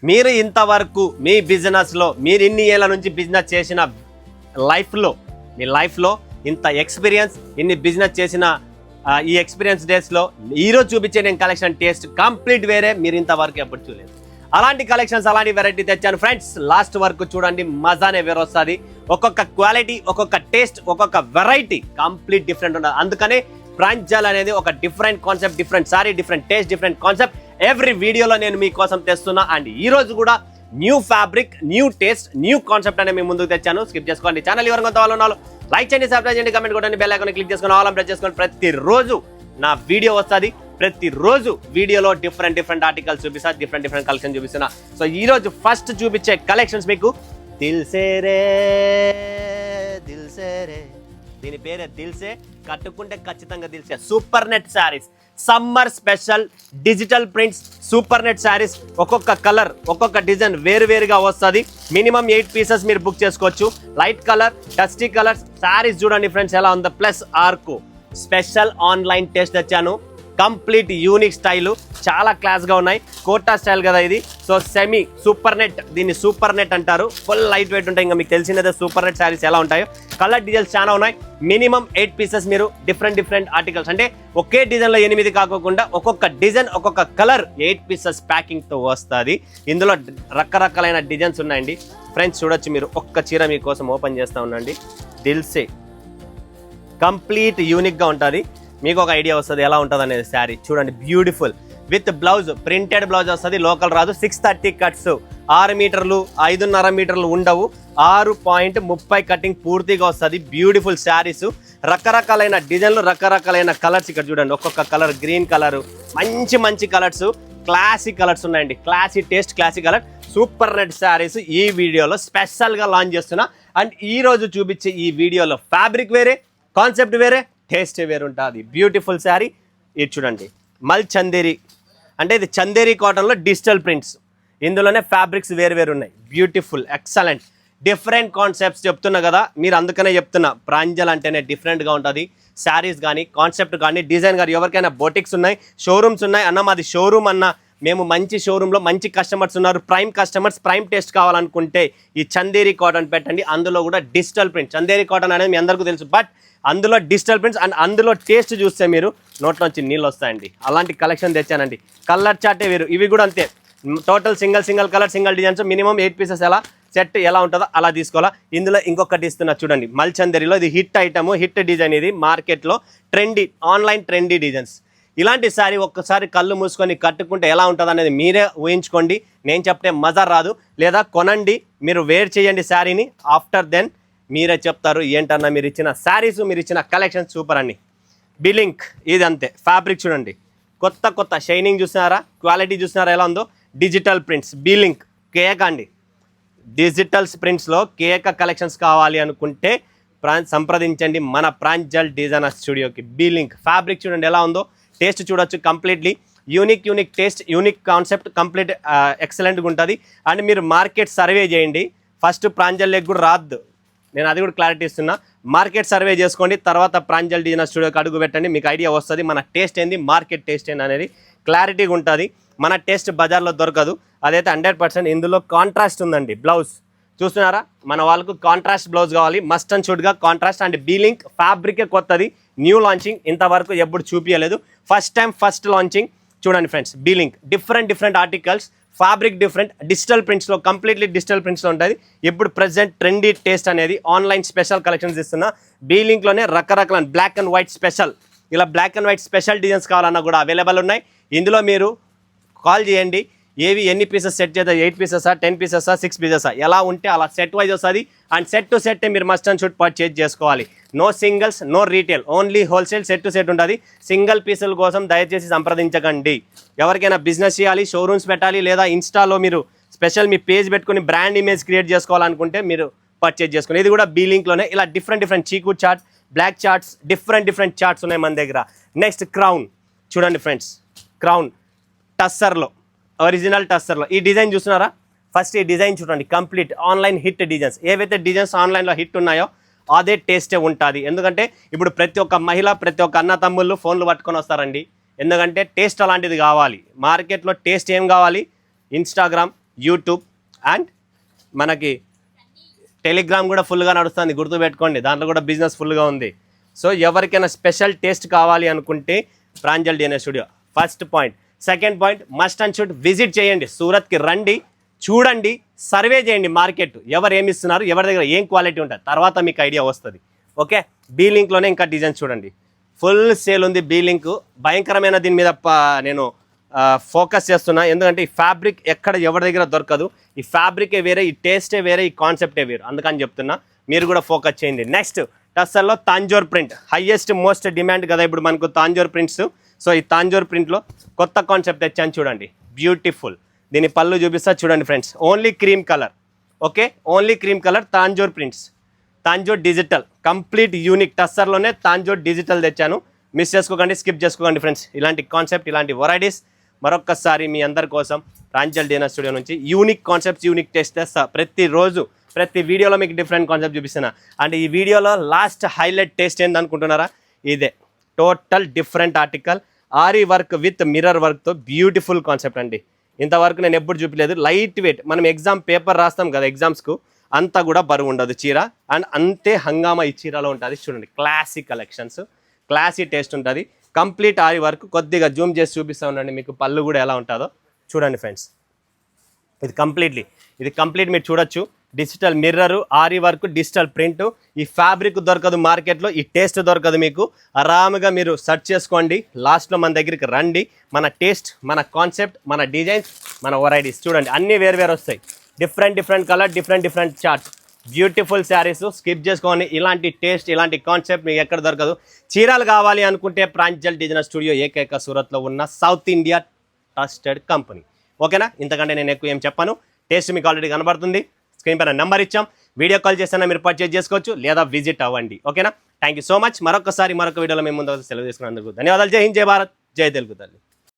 మీరు ఇంతవరకు మీ బిజినెస్లో మీరు ఇన్ని ఏళ్ళ నుంచి బిజినెస్ చేసిన మీ లైఫ్లో ఇంత ఎక్స్పీరియన్స్ ఇన్ని బిజినెస్ చేసిన ఈ ఎక్స్పీరియన్స్ డేస్లో ఈరోజు చూపించే నేను కలెక్షన్ టేస్ట్ కంప్లీట్ వేరే, మీరు ఇంతవరకు ఎప్పుడు చూడలేదు. అలాంటి కలెక్షన్స్ అలాంటి వెరైటీ తెచ్చాను ఫ్రెండ్స్. లాస్ట్ వరకు చూడండి, మజానే వేరే వస్తుంది. ఒక్కొక్క క్వాలిటీ, ఒక్కొక్క టేస్ట్, ఒక్కొక్క వెరైటీ కంప్లీట్ డిఫరెంట్ ఉండదు. అందుకనే ప్రాంజల్ అనేది ఒక different concept, different sorry, different taste, different concept every వీడియోలో నేను మీకోసం తెస్తున్నా. అండ్ ఈ రోజు కూడా new fabric, new taste, new concept అనేది మీ ముందుకు తెచ్చాను. స్కిప్ చేసుకోండి. ఛానల్ ఎవరు కొంత వాళ్ళు ఉన్నారు లైక్ చేయండి, సబ్స్క్రైబ్ చేయండి, కమెంట్ కొట్టండి, బెల్ ఐకాన్ క్లిక్ చేసుకొని ఆల్ ప్రెస్ చేసుకోండి. ప్రతిరోజు నా వీడియో వస్తుంది. ప్రతిరోజు వీడియోలో డిఫరెంట్ ఆర్టికల్స్ చూపిస్తా, డిఫరెంట్ కలెక్షన్ చూపిస్తున్నా. సో ఈ రోజు ఫస్ట్ చూపించే కలెక్షన్స్ మీకు దిల్సే రే, దీని పేరే దిల్సే. కట్టుకుంటే ఖచ్చితంగా Dilse. Super net sarees, summer special digital prints, super net sarees. ఒక్కొక్క కలర్, ఒక్కొక్క డిజైన్ వేరుగా వస్తుంది. మినిమం 8 పీసెస్ మీరు బుక్ చేసుకోవచ్చు. Light colour, dusty colours sarees చూడండి ఫ్రెండ్స్ ఎలా ఉందో. ప్లస్ ఆర్కో స్పెషల్ ఆన్లైన్ టెస్ట్ తెచ్చాను. కంప్లీట్ యూనిక్ స్టైల్, చాలా క్లాస్గా ఉన్నాయి. కోటా స్టైల్ కదా ఇది. సో సెమీ సూపర్ నెట్, దీన్ని సూపర్ నెట్ అంటారు. ఫుల్ లైట్ వెయిట్ ఉంటాయి. ఇంకా మీకు తెలిసినదే సూపర్ నెట్ శారీస్ ఎలా ఉంటాయో. కలర్ డిజైన్స్ చాలా ఉన్నాయి. మినిమం 8 పీసెస్ మీరు డిఫరెంట్ ఆర్టికల్స్, అంటే ఒకే డిజైన్లో 8 కాకోకుండా ఒక్కొక్క డిజైన్, ఒక్కొక్క కలర్ 8 పీసెస్ ప్యాకింగ్తో వస్తుంది. ఇందులో రకరకాలైన డిజైన్స్ ఉన్నాయండి ఫ్రెండ్స్. చూడొచ్చు మీరు. ఒక్క చీర మీకోసం ఓపెన్ చేస్తూ ఉండండి. దిల్సే కంప్లీట్ యూనిక్గా ఉంటుంది. మీకు ఒక ఐడియా వస్తుంది ఎలా ఉంటుంది అనేది. శారీ చూడండి, beautiful with blouse, printed blouse వస్తుంది. లోకల్ రాదు. 630 కట్స్, 6 మీటర్లు 5.5 మీటర్లు ఉండవు. 6.30 కటింగ్ పూర్తిగా వస్తుంది. బ్యూటిఫుల్ శారీస్, రకరకాలైన డిజైన్లు, రకరకాలైన కలర్స్. ఇక్కడ చూడండి, ఒక్కొక్క కలర్, గ్రీన్ కలర్, మంచి కలర్స్, క్లాసిక్ కలర్స్ ఉన్నాయండి. Classic taste, classic colour, super net saris ఈ వీడియోలో స్పెషల్గా లాంచ్ చేస్తున్నా. అండ్ ఈ రోజు చూపించే ఈ వీడియోలో ఫ్యాబ్రిక్ వేరే, కాన్సెప్ట్ వేరే, టేస్ట్ వేరు ఉంటుంది. బ్యూటిఫుల్ శారీ. ఇది చూడండి, మల్ చందేరి, అంటే ఇది చందేరి కాటన్లో డిజిటల్ ప్రింట్స్. ఇందులోనే ఫ్యాబ్రిక్స్ వేరు ఉన్నాయి. బ్యూటిఫుల్, ఎక్సలెంట్, డిఫరెంట్ కాన్సెప్ట్స్ చెప్తున్నా కదా. మీరు అందుకనే చెప్తున్నా, ప్రాంజల్ అంటేనే డిఫరెంట్గా ఉంటుంది. శారీస్ కానీ, కాన్సెప్ట్ కానీ, డిజైన్ కానీ. ఎవరికైనా బొటిక్స్ ఉన్నాయి, షోరూమ్స్ ఉన్నాయి అన్న, మాది షోరూమ్ అన్న, మేము మంచి షోరూంలో మంచి కస్టమర్స్ ఉన్నారు, ప్రైమ్ కస్టమర్స్, ప్రైమ్ టేస్ట్ కావాలనుకుంటే ఈ చందేరి కాటన్ పెట్టండి. అందులో కూడా డిజిటల్ ప్రింట్. చందేరి కాటన్ అనేది మీ అందరికీ తెలుసు, బట్ అందులో డిజిటల్ ప్రింట్స్. అండ్ అందులో టేస్ట్ చూస్తే మీరు నోట్లోంచి నీళ్ళు వస్తాయండి. అలాంటి కలెక్షన్ తెచ్చానండి. కలర్ చార్టే వేరు. ఇవి కూడా అంతే. Total single colour, single designs. Minimum 8 pieces. ఎలా సెట్ ఎలా ఉంటుందో అలా తీసుకోవాలా. ఇందులో ఇంకొకటి ఇస్తున్నా చూడండి, మల్చందరిలో. ఇది హిట్ ఐటమ్, హిట్ డిజైన్. ఇది మార్కెట్లో ట్రెండీ, ఆన్లైన్ ట్రెండీ డిజైన్స్. ఇలాంటి శారీ ఒక్కసారి కళ్ళు మూసుకొని కట్టుకుంటే ఎలా ఉంటుంది అనేది మీరే ఊహించుకోండి. నేను చెప్తే మజా రాదు. లేదా కొనండి, మీరు వేర్ చేయండి శారీని. ఆఫ్టర్ దెన్ మీరే చెప్తారు ఏంటన్నా మీరు ఇచ్చిన శారీస్, మీరు ఇచ్చిన కలెక్షన్ సూపర్ అని. బిలింక్ ఇది అంతే. ఫ్యాబ్రిక్ చూడండి, కొత్త షైనింగ్ చూస్తున్నారా, క్వాలిటీ చూస్తున్నారా ఎలా ఉందో. డిజిటల్ ప్రింట్స్, బిలింక్ కేక్ అండి. డిజిటల్ ప్రింట్స్లో కేక్ కలెక్షన్స్ కావాలి అనుకుంటే సంప్రదించండి మన ప్రాంజల్ డిజైనర్ స్టూడియోకి. బిలింక్ ఫ్యాబ్రిక్ చూడండి ఎలా ఉందో. టేస్ట్ చూడొచ్చు. Completely unique taste, unique concept, complete ఎక్సలెంట్గా ఉంటుంది. అండ్ మీరు మార్కెట్ సర్వే చేయండి. ఫస్ట్ ప్రాంజల్ లెగ్ కూడా రాదు, నేను అది కూడా క్లారిటీ ఇస్తున్నా. మార్కెట్ సర్వే చేసుకోండి, తర్వాత ప్రాంజల్ డిజైనర్ స్టూడియోకి అడుగు పెట్టండి. మీకు ఐడియా వస్తుంది మన టేస్ట్ ఏంది, మార్కెట్ టేస్ట్ ఏంది అనేది క్లారిటీగా ఉంటుంది. మన టేస్ట్ బజార్లో దొరకదు. అదైతే 100%. ఇందులో కాంట్రాస్ట్ ఉందండి. బ్లౌజ్ చూస్తున్నారా, మన వాళ్ళకు కాంట్రాస్ట్ బ్లౌజ్ కావాలి. మస్ట్ అండ్ షుడ్గా కాంట్రాస్ట్. అండ్ బిలింక్ ఫ్యాబ్రికే కొత్తది, న్యూ లాంచింగ్. ఇంతవరకు ఎప్పుడు చూపించలేదు, ఫస్ట్ టైం, ఫస్ట్ లాంచింగ్. చూడండి ఫ్రెండ్స్, బిలింక్ different articles, fabric different, digital ప్రింట్స్లో, కంప్లీట్లీ డిజిటల్ ప్రింట్స్లో ఉంటుంది. ఇప్పుడు ప్రెసెంట్ ట్రెండీ టేస్ట్ అనేది ఆన్లైన్ స్పెషల్ కలెక్షన్స్ ఇస్తున్నా. బిలింక్లోనే రకరకాల బ్లాక్ అండ్ వైట్ స్పెషల్, ఇలా black and white special designs కావాలన్నా కూడా అవైలబుల్ ఉన్నాయి. ఇందులో మీరు కాల్ చేయండి. ఎన్ని పీసెస్ సెట్ చేద్దాం, 8 పీసెసా, 10 పీసెసా, 6 పీసెసా, ఎలా ఉంటే అలా సెట్ వైజ్ వస్తుంది. అండ్ సెట్ టు సెట్ మీరు మస్ట్ అండ్ షుడ్ పర్చేజ్ చేసుకోవాలి. No singles, no retail, only wholesale. Set to set ఉంటుంది. సింగిల్ పీసుల కోసం దయచేసి సంప్రదించకండి. ఎవరికైనా బిజినెస్ చేయాలి, షోరూమ్స్ పెట్టాలి, లేదా ఇన్స్టాలో మీరు స్పెషల్ మీ పేజ్ పెట్టుకుని బ్రాండ్ ఇమేజ్ క్రియేట్ చేసుకోవాలనుకుంటే మీరు పర్చేజ్ చేసుకోండి. ఇది కూడా బిలింక్లోనే. ఇలా డిఫరెంట్ చీకు chart, black charts, different charts ఉన్నాయి మన దగ్గర. నెక్స్ట్ క్రౌన్ చూడండి ఫ్రెండ్స్, క్రౌన్ టస్సర్లో, ఒరిజినల్ టస్సర్లో. ఈ డిజైన్ చూస్తున్నారా, ఫస్ట్ ఈ డిజైన్ చూడండి. Complete online hit designs. ఏవైతే డిజైన్స్ ఆన్లైన్లో హిట్ ఉన్నాయో అదే టేస్టే ఉంటుంది. ఎందుకంటే ఇప్పుడు ప్రతి ఒక్క మహిళ, ప్రతి ఒక్క అన్న తమ్ముళ్ళు ఫోన్లు పట్టుకొని వస్తారండి. ఎందుకంటే టేస్ట్ అలాంటిది కావాలి. మార్కెట్లో టేస్ట్ ఏం కావాలి, ఇన్స్టాగ్రామ్, యూట్యూబ్ అండ్ మనకి టెలిగ్రామ్ కూడా ఫుల్గా నడుస్తుంది, గుర్తుపెట్టుకోండి, దాంట్లో కూడా బిజినెస్ ఫుల్గా ఉంది. సో ఎవరికైనా స్పెషల్ టేస్ట్ కావాలి అనుకుంటే Pranjal DNA studio first point. Second point, must and should visit చేయండి, సూరత్కి రండి, చూడండి, సర్వే చేయండి మార్కెట్, ఎవరు ఏమి ఇస్తున్నారు, ఎవరి దగ్గర ఏం క్వాలిటీ ఉంటుంది, తర్వాత మీకు ఐడియా వస్తుంది. ఓకే, బీ లింక్లోనే ఇంకా డిజైన్ చూడండి, ఫుల్ సేల్ ఉంది బీ లింక్. భయంకరమైన దీని మీద నేను ఫోకస్ చేస్తున్నా, ఎందుకంటే ఈ ఫ్యాబ్రిక్ ఎక్కడ ఎవరి దగ్గర దొరకదు, ఈ ఫ్యాబ్రికే వేరే, ఈ టేస్టే వేరే, ఈ కాన్సెప్టే వేరు, అందుకని చెప్తున్నా, మీరు కూడా ఫోకస్ చేయండి. నెక్స్ట్ టస్సర్లో Tanjore print, highest most demand కదా ఇప్పుడు మనకు తాంజోర్ ప్రింట్స్. సో ఈ తాంజోర్ ప్రింట్లో కొత్త కాన్సెప్ట్ తెచ్చాను చూడండి, బ్యూటిఫుల్. దీని పళ్ళు చూపిస్తా చూడండి friends, only cream colour. Okay, only cream colour, Tanjore prints, Tanjore digital, complete unique. టస్సర్లోనే తాంజోర్ డిజిటల్ తెచ్చాను, మిస్ చేసుకోకండి, స్కిప్ చేసుకోకండి ఫ్రెండ్స్. ఇలాంటి కాన్సెప్ట్, ఇలాంటి వెరైటీస్ మరొక్కసారి మీ అందరి కోసం ప్రాంజల్ DNA స్టూడియో నుంచి యూనిక్ కాన్సెప్ట్స్, యూనిక్ టేస్ట్ తెస్తా ప్రతిరోజు. ప్రతి వీడియోలో మీకు డిఫరెంట్ కాన్సెప్ట్ చూపిస్తున్నా. అండ్ ఈ వీడియోలో లాస్ట్ హైలైట్ టేస్ట్ ఏంది అనుకుంటున్నారా, ఇదే total different article, ary work with mirror వర్క్తో బ్యూటిఫుల్ కాన్సెప్ట్ అండి. ఇంతవరకు నేను ఎప్పుడు చూపించలేదు. లైట్ వెయిట్, మనం ఎగ్జామ్ పేపర్ రాస్తాం కదా ఎగ్జామ్స్కు, అంతా కూడా బరువు ఉండదు చీర, అండ్ అంతే హంగామా ఈ చీరలో ఉంటుంది. చూడండి, క్లాసిక్ కలెక్షన్స్, క్లాసీ టేస్ట్ ఉంటుంది, కంప్లీట్ ఆరీ వర్క్. కొద్దిగా జూమ్ చేసి చూపిస్తూ ఉండండి, మీకు పళ్ళు కూడా ఎలా ఉంటుందో చూడండి ఫ్రెండ్స్. ఇది కంప్లీట్ మీరు చూడొచ్చు, digital mirror, ary work, digital print. ఈ ఫ్యాబ్రిక్ దొరకదు మార్కెట్లో, ఈ టేస్ట్ దొరకదు మీకు. ఆరాముగా మీరు సెర్చ్ చేసుకోండి, లాస్ట్లో మన దగ్గరికి రండి. మన టేస్ట్, మన కాన్సెప్ట్, మన డిజైన్స్, మన వెరైటీస్ చూడండి, అన్నీ వేరు వస్తాయి. Different colour, different charts, beautiful saris. Skip చేసుకోండి, ఇలాంటి టేస్ట్, ఇలాంటి కాన్సెప్ట్ మీకు ఎక్కడ దొరకదు. చీరలు కావాలి అనుకుంటే ప్రాంజల్ DNA స్టూడియో ఏకైక సూరత్లో ఉన్న సౌత్ ఇండియా ట్రస్టెడ్ కంపెనీ. ఓకేనా, ఇంతకంటే నేను ఎక్కువ ఏం చెప్పను. టేస్ట్ మీకు ఆల్రెడీ కనబడుతుంది, స్క్రీన్ పైన నెంబర్ ఇచ్చాం, వీడియో కాల్ చేసినా మీరు పర్చేజ్ చేసుకోవచ్చు, లేదా విజిట్ అవ్వండి. ఓకేనా, థ్యాంక్ యూ సో మచ్. మరొక వీడియోలో మేము ముందు సెలవు చేసుకున్నందుకు ధన్యవాదాలు. జై హింద్, జై భారత్, జై తెలుగు తల్లి.